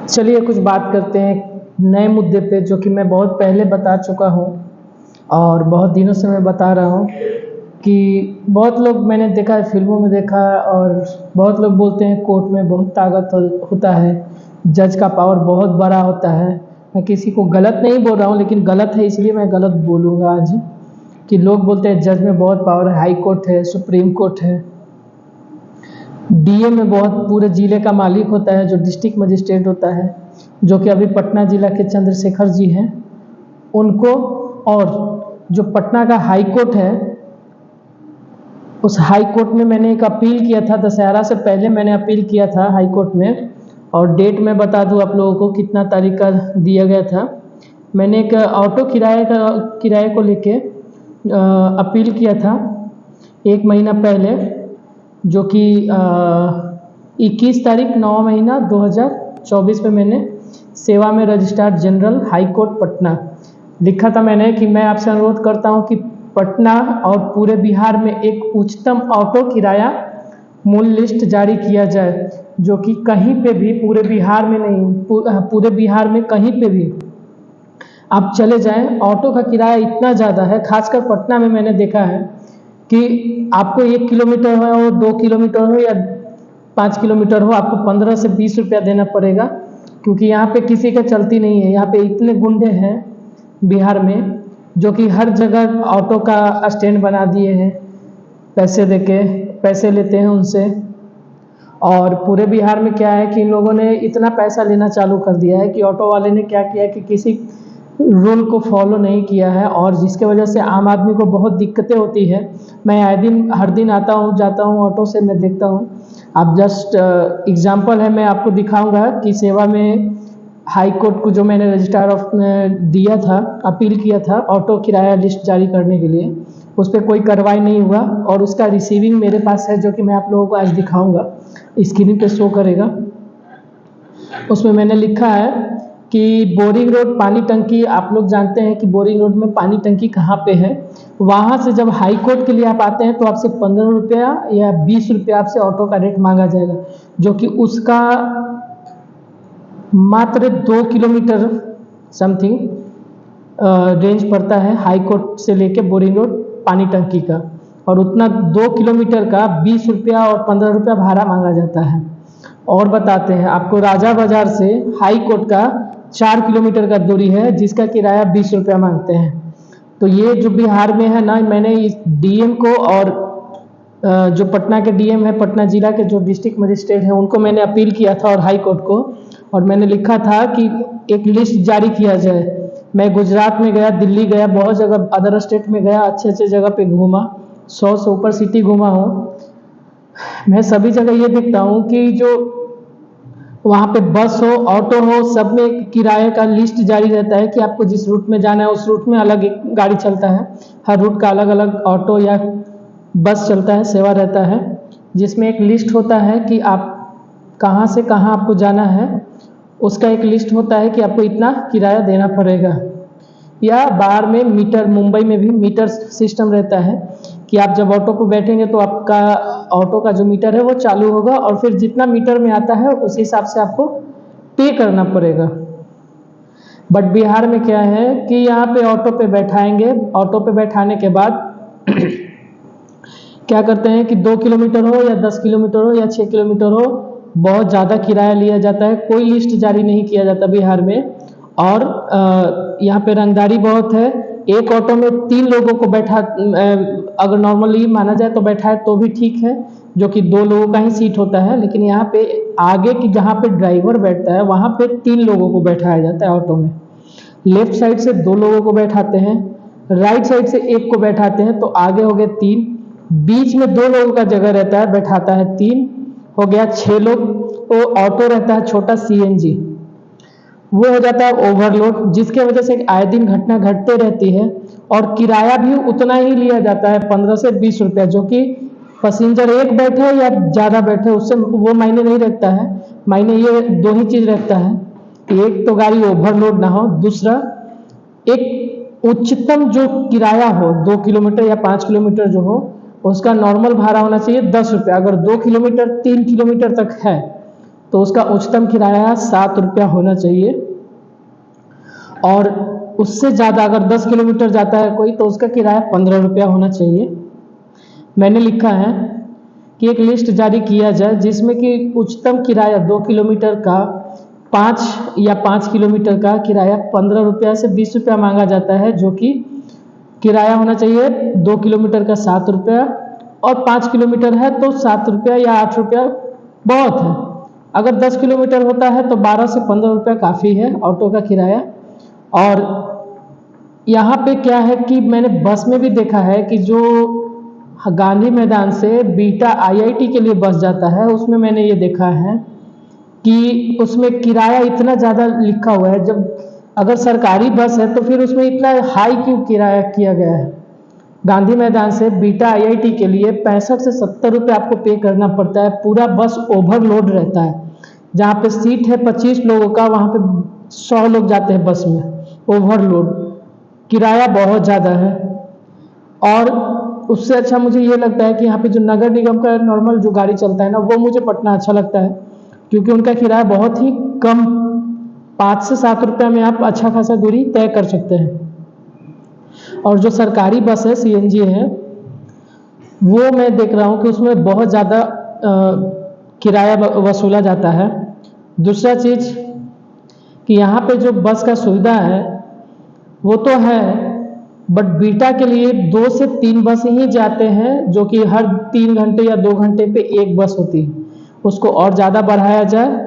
चलिए कुछ बात करते हैं नए मुद्दे पे, जो कि मैं बहुत पहले बता चुका हूँ और बहुत दिनों से मैं बता रहा हूँ कि बहुत लोग मैंने देखा है, फिल्मों में देखा है, और बहुत लोग बोलते हैं कोर्ट में बहुत ताकत होता है, जज का पावर बहुत बड़ा होता है। मैं किसी को गलत नहीं बोल रहा हूँ, लेकिन गलत है इसलिए मैं गलत बोलूँगा आज, कि लोग बोलते हैं जज में बहुत पावर है, हाई कोर्ट है, सुप्रीम कोर्ट है, डीएम में बहुत पूरे ज़िले का मालिक होता है, जो डिस्ट्रिक्ट मजिस्ट्रेट होता है, जो कि अभी पटना ज़िला के चंद्रशेखर जी हैं उनको। और जो पटना का हाई कोर्ट है, उस हाई कोर्ट में मैंने एक अपील किया था, दशहरा से पहले मैंने अपील किया था हाई कोर्ट में, और डेट मैं बता दूं आप लोगों को कितना तारीख का दिया गया था। मैंने एक ऑटो किराए को लेके अपील किया था 1 महीना पहले, जो कि 21 तारीख 9 महीना 2024 में मैंने सेवा में registrar general high court Patna लिखा था मैंने कि मैं आपसे अनुरोध करता हूं कि पटना और पूरे बिहार में एक उच्चतम ऑटो किराया मूल्य लिस्ट जारी किया जाए, जो कि कहीं पे भी पूरे बिहार में नहीं, पूरे बिहार में कहीं पे भी आप चले जाएं, ऑटो का किराया इतना ज़्यादा है। खासकर पटना में मैंने देखा है कि आपको 1 किलोमीटर हो, 2 किलोमीटर हो या 5 किलोमीटर हो, आपको 15 से 20 रुपया देना पड़ेगा, क्योंकि यहाँ पे किसी का चलती नहीं है। यहाँ पे इतने गुंडे हैं बिहार में, जो कि हर जगह ऑटो का स्टैंड बना दिए हैं, पैसे लेते हैं उनसे। और पूरे बिहार में क्या है कि इन लोगों ने इतना पैसा लेना चालू कर दिया है कि ऑटो वाले ने क्या किया कि किसी रूल को फॉलो नहीं किया है, और जिसके वजह से आम आदमी को बहुत दिक्कतें होती है। मैं हर दिन आता हूँ जाता हूँ ऑटो से, मैं देखता हूँ। आप जस्ट एग्जांपल है, मैं आपको दिखाऊंगा कि सेवा में हाई कोर्ट को जो मैंने रजिस्ट्रार ऑफ दिया था, अपील किया था ऑटो किराया लिस्ट जारी करने के लिए, उस पर कोई कार्रवाई नहीं हुआ, और उसका रिसीविंग मेरे पास है, जो कि मैं आप लोगों को आज दिखाऊंगा, स्क्रीन पे शो करेगा। उसमें मैंने लिखा है कि बोरिंग रोड पानी टंकी, आप लोग जानते हैं कि बोरिंग रोड में पानी टंकी कहाँ पे है। वहाँ से जब हाई कोर्ट के लिए आप आते हैं तो आपसे 15 रुपया या 20 रुपया आपसे ऑटो का रेट मांगा जाएगा, जो कि उसका मात्र 2 किलोमीटर समथिंग रेंज पड़ता है हाई कोर्ट से लेके बोरिंग रोड पानी टंकी का, और उतना 2 किलोमीटर का 20 रुपया और 15 रुपया भाड़ा मांगा जाता है। और बताते हैं आपको, राजा बाजार से हाई कोर्ट का 4 किलोमीटर का दूरी है, जिसका किराया 20 रुपया मांगते हैं। तो ये जो बिहार में है ना, मैंने इस डीएम को और जो पटना के डीएम है, पटना जिला के जो डिस्ट्रिक्ट मजिस्ट्रेट हैं, उनको मैंने अपील किया था, और हाई कोर्ट को, और मैंने लिखा था कि एक लिस्ट जारी किया जाए। मैं गुजरात में गया, दिल्ली गया, बहुत जगह अदर स्टेट में गया, अच्छे अच्छे जगह पे घूमा, 100 से ऊपर सिटी घूमा हूँ। मैं सभी जगह ये देखता हूँ कि जो वहाँ पे बस हो, ऑटो हो, सब में किराए का लिस्ट जारी रहता है कि आपको जिस रूट में जाना है उस रूट में अलग एक गाड़ी चलता है, हर रूट का अलग अलग ऑटो या बस चलता है, सेवा रहता है, जिसमें एक लिस्ट होता है कि आप कहाँ से कहाँ आपको जाना है, उसका एक लिस्ट होता है कि आपको इतना किराया देना पड़ेगा। या बाहर में मीटर, मुंबई में भी मीटर सिस्टम रहता है कि आप जब ऑटो पर बैठेंगे तो आपका ऑटो का जो मीटर है वो चालू होगा, और फिर जितना मीटर में आता है उस हिसाब से आपको पे करना पड़ेगा। बट बिहार में क्या है कि यहाँ पे ऑटो पे बैठाएंगे, ऑटो पे बैठाने के बाद क्या करते हैं कि 2 किलोमीटर हो या 10 किलोमीटर हो या 6 किलोमीटर हो, बहुत ज़्यादा किराया लिया जाता है, कोई लिस्ट जारी नहीं किया जाता बिहार में। और यहाँ पे रंगदारी बहुत है। एक ऑटो में 3 लोगों को बैठा, अगर नॉर्मली माना जाए तो बैठाए तो भी ठीक है, जो कि 2 लोगों का ही सीट होता है, लेकिन यहाँ पे आगे की जहाँ पे ड्राइवर बैठता है वहाँ पे 3 लोगों को बैठाया जाता है ऑटो में। लेफ्ट साइड से 2 लोगों को बैठाते हैं, राइट साइड से 1 को बैठाते हैं, तो आगे हो गए 3, बीच में 2 लोगों का जगह रहता है, बैठाता है 3, हो गया 6 लोग। तो ऑटो रहता है छोटा सीएनजी, वो हो जाता है ओवरलोड, जिसके वजह से आए दिन घटना घटते रहती है, और किराया भी उतना ही लिया जाता है 15 से 20 रुपया, जो कि पैसेंजर एक बैठे या ज़्यादा बैठे उससे वो मायने नहीं रखता है। मायने ये 2 ही चीज़ रखता है कि एक तो गाड़ी ओवरलोड ना हो, दूसरा एक उच्चतम जो किराया हो 2 किलोमीटर या 5 किलोमीटर जो हो, उसका नॉर्मल भाड़ा होना चाहिए 10 रुपया। अगर 2 किलोमीटर 3 किलोमीटर तक है तो उसका उच्चतम किराया 7 रुपया होना चाहिए। और उससे ज़्यादा अगर 10 किलोमीटर जाता है कोई तो उसका किराया 15 रुपया होना चाहिए। मैंने लिखा है कि एक लिस्ट जारी किया जाए जिसमें कि उच्चतम किराया 2 किलोमीटर का 5 किलोमीटर का किराया 15 रुपया से 20 रुपया मांगा जाता है, जो कि किराया होना चाहिए 2 किलोमीटर का 7 रुपया और 5 किलोमीटर है तो 7 रुपया या 8 रुपया बहुत है। अगर 10 किलोमीटर होता है तो 12 से 15 रुपया काफ़ी है ऑटो का किराया। और यहाँ पे क्या है कि मैंने बस में भी देखा है कि जो गांधी मैदान से बीटा IIT के लिए बस जाता है उसमें मैंने ये देखा है कि उसमें किराया इतना ज़्यादा लिखा हुआ है। जब अगर सरकारी बस है तो फिर उसमें इतना हाई क्यों किराया किया गया है। गांधी मैदान से बीटा IIT के लिए 65 से 70 रुपये आपको पे करना पड़ता है। पूरा बस ओवरलोड रहता है, जहाँ पे सीट है 25 लोगों का वहाँ पे 100 लोग जाते हैं बस में। ओवरलोड किराया बहुत ज़्यादा है। और उससे अच्छा मुझे ये लगता है कि यहाँ पे जो नगर निगम का नॉर्मल जो गाड़ी चलता है ना, वो मुझे पटना अच्छा लगता है, क्योंकि उनका किराया बहुत ही कम 5 से 7 रुपये में आप अच्छा खासा दूरी तय कर सकते हैं। और जो सरकारी बस है CNG है, वो मैं देख रहा हूँ कि उसमें बहुत ज़्यादा किराया वसूला जाता है। दूसरा चीज़ कि यहाँ पे जो बस का सुविधा है वो तो है, बट बीटा के लिए 2 से 3 बस ही जाते हैं, जो कि हर 3 घंटे या 2 घंटे पे एक बस होती है। उसको और ज़्यादा बढ़ाया जाए।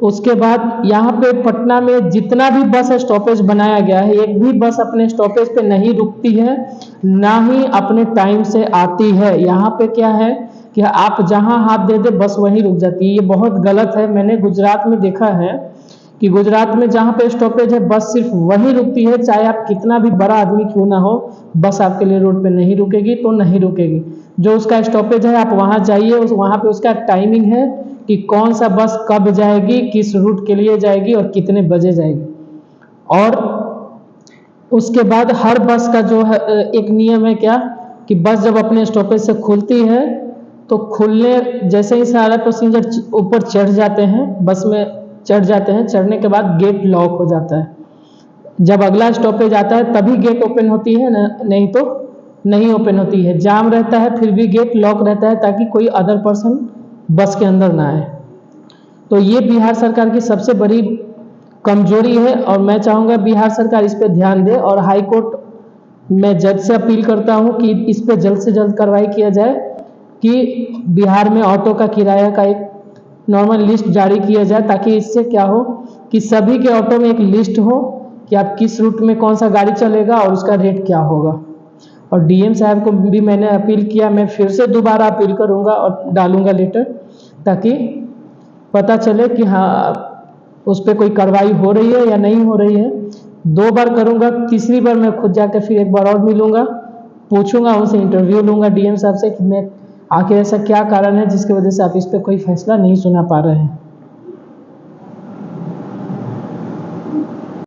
उसके बाद यहाँ पे पटना में जितना भी बस स्टॉपेज बनाया गया है, एक भी बस अपने स्टॉपेज पे नहीं रुकती है, ना ही अपने टाइम से आती है। यहाँ पे क्या है कि आप जहाँ हाथ दे दे बस वहीं रुक जाती है। ये बहुत गलत है। मैंने गुजरात में देखा है कि गुजरात में जहाँ पे स्टॉपेज है बस सिर्फ वहीं रुकती है, चाहे आप कितना भी बड़ा आदमी क्यों ना हो, बस आपके लिए रोड पे नहीं रुकेगी तो नहीं रुकेगी। जो उसका स्टॉपेज है आप वहाँ जाइए, वहाँ पे उसका टाइमिंग है कि कौन सा बस कब जाएगी, किस रूट के लिए जाएगी और कितने बजे जाएगी। और उसके बाद हर बस का जो है एक नियम है क्या कि बस जब अपने स्टॉपेज से खुलती है तो खुलने जैसे ही सारा पैसेंजर ऊपर चढ़ जाते हैं, बस में चढ़ जाते हैं, चढ़ने के बाद गेट लॉक हो जाता है। जब अगला स्टॉपेज आता है तभी गेट ओपन होती है, नहीं तो नहीं ओपन होती है। जाम रहता है फिर भी गेट लॉक रहता है ताकि कोई अदर पर्सन बस के अंदर ना आए। तो ये बिहार सरकार की सबसे बड़ी कमजोरी है और मैं चाहूँगा बिहार सरकार इस पे ध्यान दे। और हाई कोर्ट में जज से अपील करता हूँ कि इस पे जल्द से जल्द कार्रवाई किया जाए कि बिहार में ऑटो का किराया का एक नॉर्मल लिस्ट जारी किया जाए, ताकि इससे क्या हो कि सभी के ऑटो में एक लिस्ट हो कि आप किस रूट में कौन सा गाड़ी चलेगा और उसका रेट क्या होगा। और DM साहब को भी मैंने अपील किया, मैं फिर से दोबारा अपील करूंगा और डालूंगा लेटर, ताकि पता चले कि हाँ उस पर कोई कार्रवाई हो रही है या नहीं हो रही है। 2 बार करूंगा, तीसरी बार मैं खुद जाकर फिर एक बार और मिलूंगा, पूछूंगा, उनसे इंटरव्यू लूंगा DM साहब से कि मैं आखिर ऐसा क्या कारण है जिसकी वजह से आप इस पर कोई फैसला नहीं सुना पा रहे हैं।